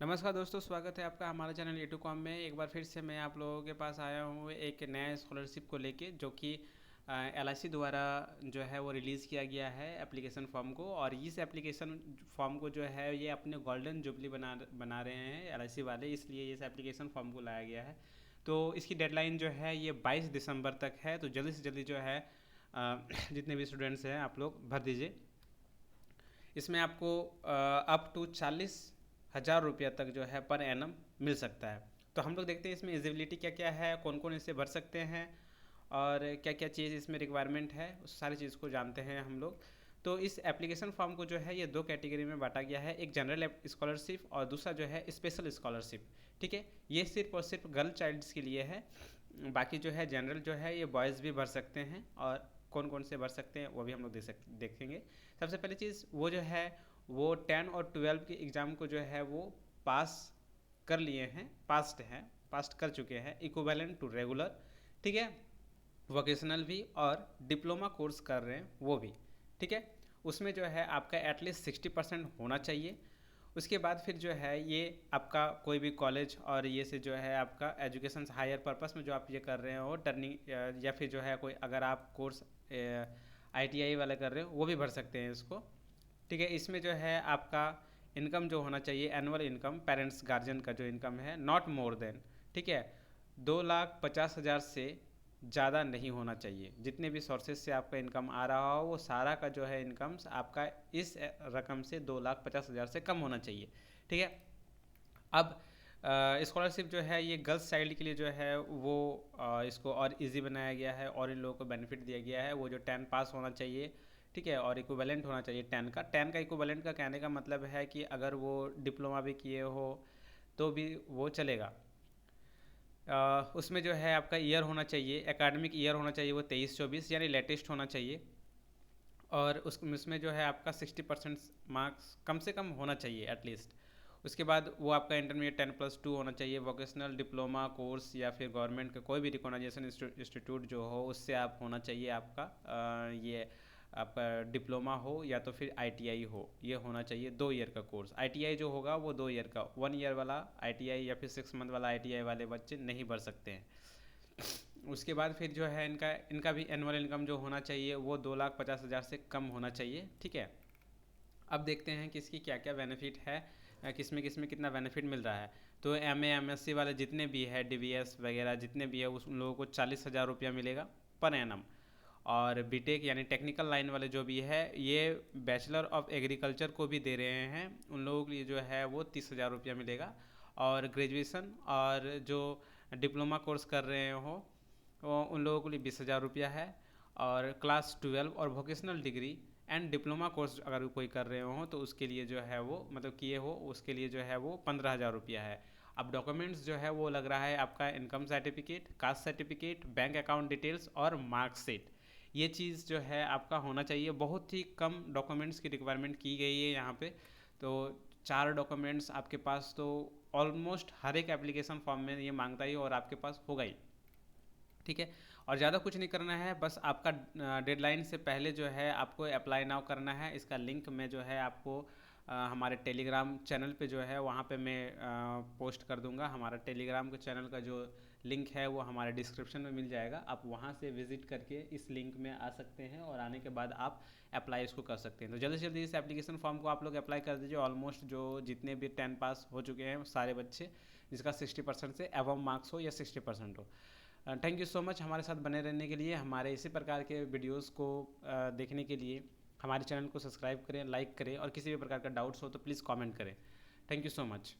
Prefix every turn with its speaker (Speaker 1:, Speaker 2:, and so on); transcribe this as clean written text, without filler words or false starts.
Speaker 1: नमस्कार दोस्तों, स्वागत है आपका हमारे चैनल यूट्यूब में। एक बार फिर से मैं आप लोगों के पास आया हूँ एक नया स्कॉलरशिप को लेके, जो कि LIC द्वारा जो है वो रिलीज़ किया गया है एप्लीकेशन फॉर्म को। और इस एप्लीकेशन फॉर्म को जो है ये अपने गोल्डन जुबली बना रहे हैं LIC वाले, इसलिए इस एप्लीकेशन फॉर्म को लाया गया है। तो इसकी डेडलाइन जो है ये 22 दिसंबर तक है। तो जल्दी से जल्दी जो है जितने भी स्टूडेंट्स हैं आप लोग भर दीजिए। इसमें आपको अप टू 40,000 रुपया तक जो है पर एनम मिल सकता है। तो हम लोग देखते हैं इसमें एलिजिबिलिटी क्या क्या है, कौन कौन इससे भर सकते हैं और क्या क्या चीज़ इसमें रिक्वायरमेंट है, उस सारी चीज़ को जानते हैं हम लोग। तो इस एप्लीकेशन फॉर्म को जो है ये दो कैटेगरी में बांटा गया है, एक जनरल स्कॉलरशिप और दूसरा जो है स्पेशल स्कॉलरशिप। ठीक है, ये सिर्फ और सिर्फ गर्ल चाइल्ड्स के लिए है। बाकी जो है जनरल जो है ये बॉयज़ भी भर सकते हैं, और कौन कौन से भर सकते हैं वो भी हम लोग देखेंगे। सबसे पहली चीज़ वो जो है वो 10 और 12 के एग्ज़ाम को जो है वो पास कर लिए हैं, पास्ट कर चुके हैं, इक्विवेलेंट टू रेगुलर। ठीक है, वोकेशनल भी और डिप्लोमा कोर्स कर रहे हैं वो भी। ठीक है, उसमें जो है आपका एटलीस्ट 60% होना चाहिए। उसके बाद फिर जो है ये आपका कोई भी कॉलेज और ये से जो है आपका एजुकेशन हायर पर्पस में जो आप ये कर रहे हो टर्निंग, या फिर जो है कोई अगर आप कोर्स ITI वाला कर रहे हो वो भी भर सकते हैं इसको। ठीक है, इसमें जो है आपका इनकम जो होना चाहिए, एनुअल इनकम पेरेंट्स गार्जियन का जो इनकम है, नॉट मोर देन, ठीक है, 2,50,000 से ज़्यादा नहीं होना चाहिए। जितने भी सोर्सेज से आपका इनकम आ रहा हो वो सारा का जो है इनकम आपका इस रकम से 2,50,000 से कम होना चाहिए। ठीक है, अब स्कॉलरशिप जो है ये गर्ल्स चाइल्ड के लिए जो है वो इसको और इजी बनाया गया है और इन लोगों को बेनिफिट दिया गया है। वो जो 10 पास होना चाहिए, ठीक है, और इक्विवेलेंट होना चाहिए 10 का इक्विवेलेंट का कहने का मतलब है कि अगर वो डिप्लोमा भी किए हो तो भी वो चलेगा। उसमें जो है आपका ईयर होना चाहिए, एकेडमिक ईयर होना चाहिए वो 23-24 यानी लेटेस्ट होना चाहिए। और उसमें जो है आपका 60% मार्क्स कम से कम होना चाहिए एटलीस्ट। उसके बाद वो आपका इंटरमीडिएट 10+2 होना चाहिए। वोकेशनल डिप्लोमा कोर्स या फिर गवर्नमेंट का कोई भी रिकॉग्नाइजेशन इंस्टीट्यूट जो हो उससे आप होना चाहिए आपका ये आपका डिप्लोमा हो या तो फिर ITI हो, ये होना चाहिए 2 ईयर का कोर्स। ITI जो होगा वो 2 ईयर का, 1 ईयर वाला ITI या फिर 6 मंथ वाला ITI वाले बच्चे नहीं भर सकते हैं। उसके बाद फिर जो है इनका इनका भी एनुअल इनकम जो होना चाहिए वो 2,50,000 से कम होना चाहिए। ठीक है, अब देखते हैं कि इसकी क्या क्या बेनिफिट है, किस में कितना बेनिफिट मिल रहा है। तो MA MSc वाले जितने भी है, DBS वगैरह जितने भी है उन लोगों को 40,000 रुपया मिलेगा पर एनम। और बीटेक यानी टेक्निकल लाइन वाले जो भी है ये बैचलर ऑफ एग्रीकल्चर को भी दे रहे हैं, उन लोगों के लिए जो है वो 30,000 रुपया मिलेगा। और ग्रेजुएशन और जो डिप्लोमा कोर्स कर रहे हो वो उन लोगों के लिए 20,000 रुपया है। और क्लास 12 और vocational degree and diploma course अगर कोई कर रहे हो तो उसके लिए जो है वो मतलब किए हो उसके लिए जो है वो 15,000 रुपया है। अब डॉक्यूमेंट्स जो है वो लग रहा है आपका income certificate, caste certificate, bank account details और मार्कशीट। ये चीज़ जो है आपका होना चाहिए। बहुत ही कम डॉक्यूमेंट्स की रिक्वायरमेंट की गई है यहाँ पे। तो 4 डॉक्यूमेंट्स आपके पास तो ऑलमोस्ट हर एक एप्लीकेशन फॉर्म में ये मांगता ही और आपके पास होगा ही। ठीक है, और ज़्यादा कुछ नहीं करना है, बस आपका डेडलाइन से पहले जो है आपको अप्लाई नाउ करना है। इसका लिंक मैं जो है आपको हमारे टेलीग्राम चैनल पे जो है वहाँ पे मैं पोस्ट कर दूँगा। हमारा टेलीग्राम के चैनल का जो लिंक है वो हमारे डिस्क्रिप्शन में मिल जाएगा। आप वहाँ से विजिट करके इस लिंक में आ सकते हैं और आने के बाद आप अप्लाई इसको कर सकते हैं। तो जल्दी से जल्दी इस एप्लीकेशन फॉर्म को आप लोग अप्लाई कर दीजिए। ऑलमोस्ट जो जितने भी 10 पास हो चुके हैं सारे बच्चे, जिसका 60% से अबव मार्क्स हो या 60% हो। थैंक यू सो मच हमारे साथ बने रहने के लिए। हमारे इसी प्रकार के वीडियोस को देखने के लिए हमारे चैनल को सब्सक्राइब करें, लाइक करें और किसी भी प्रकार का डाउट्स हो तो प्लीज़ कमेंट करें। Thank you so much.